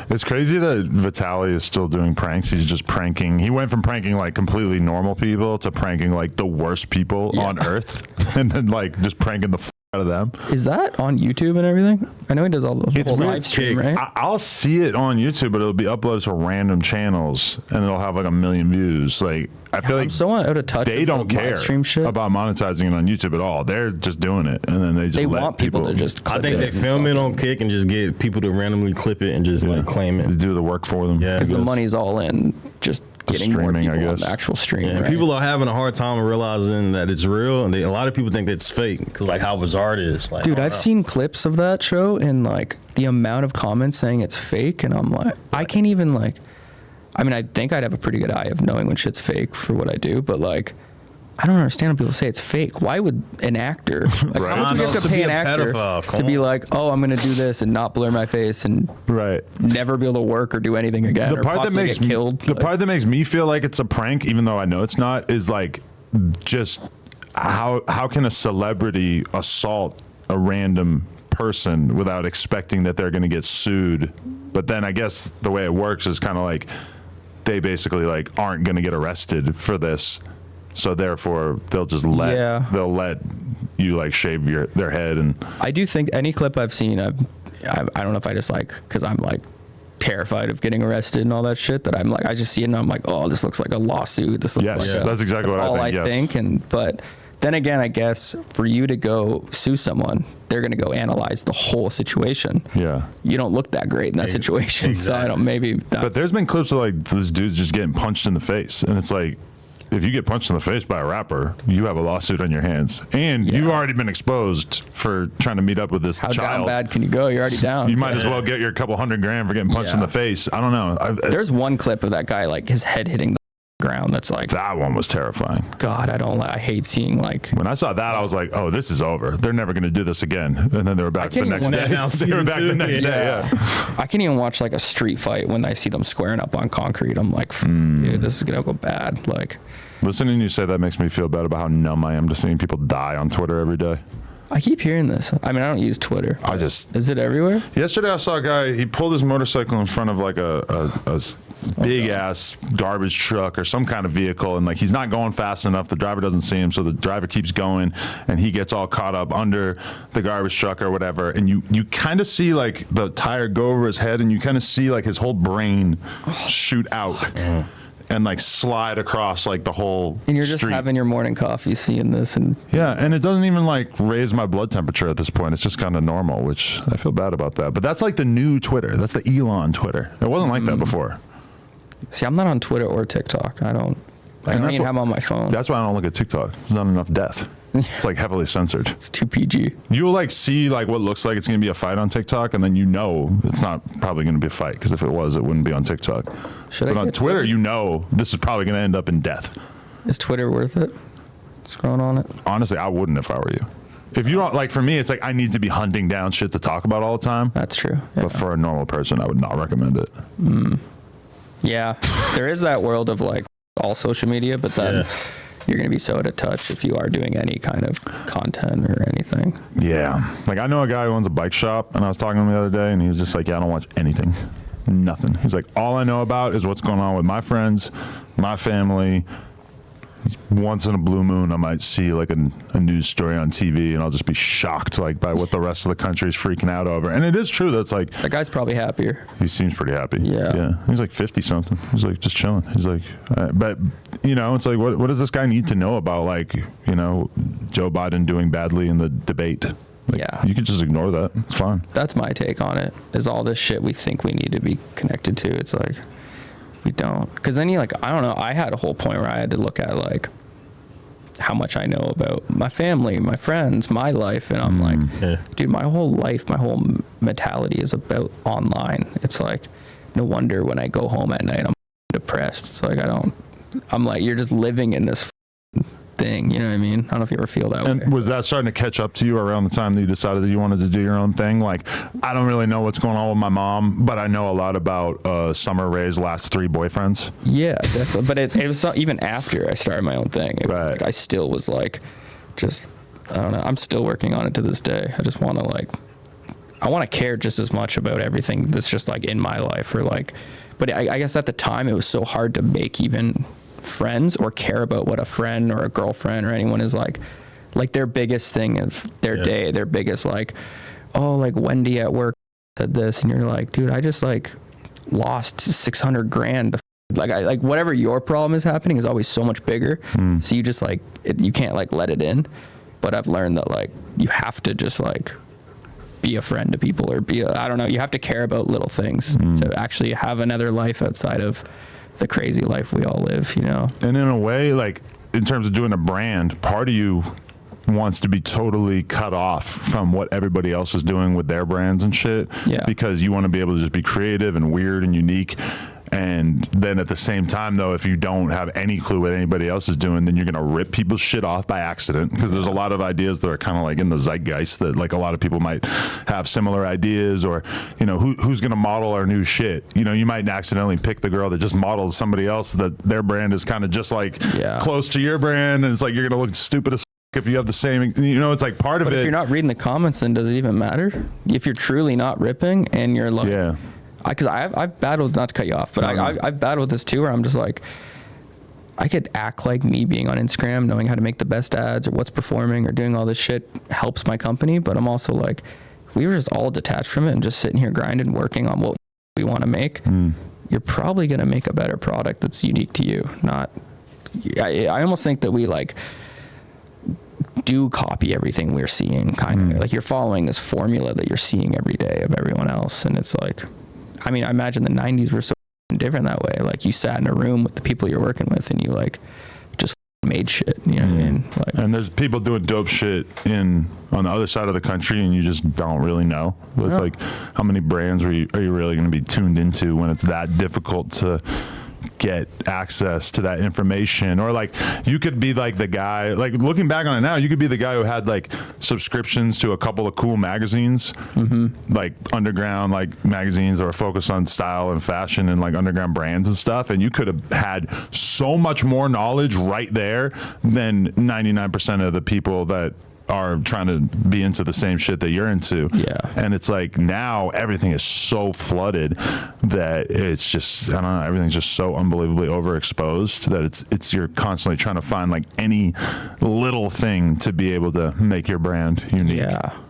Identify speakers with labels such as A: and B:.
A: It's crazy that Vitaly is still doing pranks. He's just pranking. He went from pranking like completely normal people to pranking like the worst people on earth, and then like just pranking the out of them.
B: Is that on YouTube and everything? I know he does all the whole live stream, right?
A: I'll see it on YouTube, but it'll be uploaded to random channels, and it'll have like 1 million views. Like I feel like
B: I'm so out of touch.
A: They don't care about monetizing it on YouTube at all. They're just doing it, and then they just
B: want people to just.
C: I think they film it on Kick and just get people to randomly clip it and just like claim it.
A: They do the work for them.
B: Yeah, because the money's all in just getting
A: streaming,
B: more people on the actual stream.
C: Yeah, right? People are having a hard time realizing that it's real, and a lot of people think it's fake because like how bizarre it is. Like,
B: dude, I've seen clips of that show and like the amount of comments saying it's fake, and I'm like, I can't even like. I mean, I think I'd have a pretty good eye of knowing when shit's fake for what I do, but like, I don't understand when people say it's fake. Why would an actor, like, how much would you have to pay an actor to be like, oh, I'm going to do this and not blur my face and never be able to work or do anything again?
A: The part that makes me killed. The part that makes me feel like it's a prank, even though I know it's not, is like just how can a celebrity assault a random person without expecting that they're going to get sued? But then I guess the way it works is kind of like they basically like aren't going to get arrested for this. So therefore, they'll just they'll let you like shave their head. And I
B: do think any clip I've seen, I don't know if I just like, because I'm like terrified of getting arrested and all that shit, that I'm like, I just see it and I'm like, oh, this looks like a lawsuit. This looks like
A: that's exactly what I think.
B: But then again, I guess for you to go sue someone, they're going to go analyze the whole situation.
A: Yeah.
B: You don't look that great in that situation. Exactly. So I don't, maybe that's...
A: But there's been clips of like this dude's just getting punched in the face. And it's like, if you get punched in the face by a rapper, you have a lawsuit on your hands. And you've already been exposed for trying to meet up with this child.
B: How down bad can you go? You're already down.
A: You might as well get your couple $100,000 for getting punched in the face. I don't know.
B: There's one clip of that guy, like his head hitting the ground. That's like...
A: That one was terrifying.
B: God, I hate seeing like...
A: When I saw that, I was like, oh, this is over. They're never going to do this again. And then they were back the next day. They were back the next day,
B: I can't even watch like a street fight when I see them squaring up on concrete. I'm like, dude, this is going to go bad. Like...
A: Listening to you say that makes me feel bad about how numb I am to seeing people die on Twitter every day.
B: I keep hearing this. I mean, I don't use Twitter. Is it everywhere?
A: Yesterday I saw a guy, he pulled his motorcycle in front of like a big ass garbage truck or some kind of vehicle, and like he's not going fast enough. The driver doesn't see him, so the driver keeps going, and he gets all caught up under the garbage truck or whatever. And you kind of see like the tire go over his head, and you kind of see like his whole brain shoot out. And like slide across like the whole
B: And you're just having your morning coffee seeing this. And
A: and it doesn't even like raise my blood temperature at this point. It's just kind of normal, which I feel bad about that. But that's like the new Twitter. That's the Elon Twitter. It wasn't like that before.
B: See, I'm not on Twitter or TikTok. I don't even have them on my phone.
A: That's why I don't look at TikTok. There's not enough death. It's like heavily censored.
B: It's too PG.
A: You'll like see like what looks like it's going to be a fight on TikTok, and then you know it's not probably going to be a fight, because if it was, it wouldn't be on TikTok. But on Twitter, you know this is probably going to end up in death.
B: Is Twitter worth it? Scrolling on it?
A: Honestly, I wouldn't if I were you. If you don't, like for me, it's like I need to be hunting down shit to talk about all the time.
B: That's true.
A: Yeah. But for a normal person, I would not recommend it.
B: Yeah. There is that world of like all social media, but then you're going to be so out of touch if you are doing any kind of content or anything.
A: Yeah. Like I know a guy who owns a bike shop, and I was talking to him the other day, and he was just like, yeah, I don't watch anything. Nothing. He's like, all I know about is what's going on with my friends, my family. Once in a blue moon, I might see like a news story on TV, and I'll just be shocked like by what the rest of the country is freaking out over. And it is true. That's like
B: that guy's probably happier.
A: He seems pretty happy.
B: Yeah.
A: He's like 50 something. He's like just chilling. He's like, but you know, it's like what does this guy need to know about like Joe Biden doing badly in the debate? Like, you can just ignore that. It's fine.
B: That's my take on it. Is all this shit we think we need to be connected to? It's like. We don't, because then I don't know, I had a whole point where I had to look at like how much I know about my family, my friends, my life, and I'm like, dude, my whole life, my whole mentality is about online. It's like, no wonder when I go home at night I'm depressed. It's like I'm like, you're just living in this thing, you know what I mean? I don't know if you ever feel that way.
A: Was that starting to catch up to you around the time that you decided that you wanted to do your own thing? Like, I don't really know what's going on with my mom, but I know a lot about Summer Rae's last 3 boyfriends.
B: Yeah, definitely. But it was even after I started my own thing. It was like, I still was like, just, I don't know. I'm still working on it to this day. I just want to like I want to care just as much about everything that's just like in my life, or like, but I guess at the time it was so hard to make even friends or care about what a friend or a girlfriend or anyone is like their biggest thing of their day, their biggest like, oh, like Wendy at work said this, and you're like, dude, I just like lost 600 grand. Like whatever your problem is happening is always so much bigger. So you just like, you can't like let it in. But I've learned that like you have to just like be a friend to people, or I don't know, you have to care about little things to actually have another life outside of the crazy life we all live, you know?
A: And in a way, like in terms of doing a brand, part of you wants to be totally cut off from what everybody else is doing with their brands and shit.
B: Yeah.
A: Because you want to be able to just be creative and weird and unique. And then at the same time, though, if you don't have any clue what anybody else is doing, then you're going to rip people's shit off by accident, because there's a lot of ideas that are kind of like in the zeitgeist that like a lot of people might have similar ideas, or, you know, who's going to model our new shit? You know, you might accidentally pick the girl that just modeled somebody else that their brand is kind of just like close to your brand. And it's like, you're going to look stupid as if you have the same, you know, it's like part of it.
B: But if you're not reading the comments, then does it even matter? If you're truly not ripping and you're like, because I've battled, not to cut you off, but I've battled this too, where I'm just like, I could act like me being on Instagram, knowing how to make the best ads or what's performing or doing all this shit helps my company. But I'm also like, if we were just all detached from it and just sitting here grinding, working on what we want to make, you're probably going to make a better product that's unique to you. I almost think that we like do copy everything we're seeing, kind of like you're following this formula that you're seeing every day of everyone else. And it's like, I mean, I imagine the 90s were so different that way. Like you sat in a room with the people you're working with and you like just made shit, you know what I mean? Like, and
A: there's people doing dope shit on the other side of the country and you just don't really know. It's like, how many brands are you really going to be tuned into when it's that difficult to get access to that information? Or like, you could be like the guy, like looking back on it now, you could be the guy who had like subscriptions to a couple of cool magazines, like underground like magazines that were focused on style and fashion and like underground brands and stuff, and you could have had so much more knowledge right there than 99% of the people that are trying to be into the same shit that you're into. And it's like, now everything is so flooded that it's just, I don't know, everything's just so unbelievably overexposed that it's you're constantly trying to find like any little thing to be able to make your brand unique.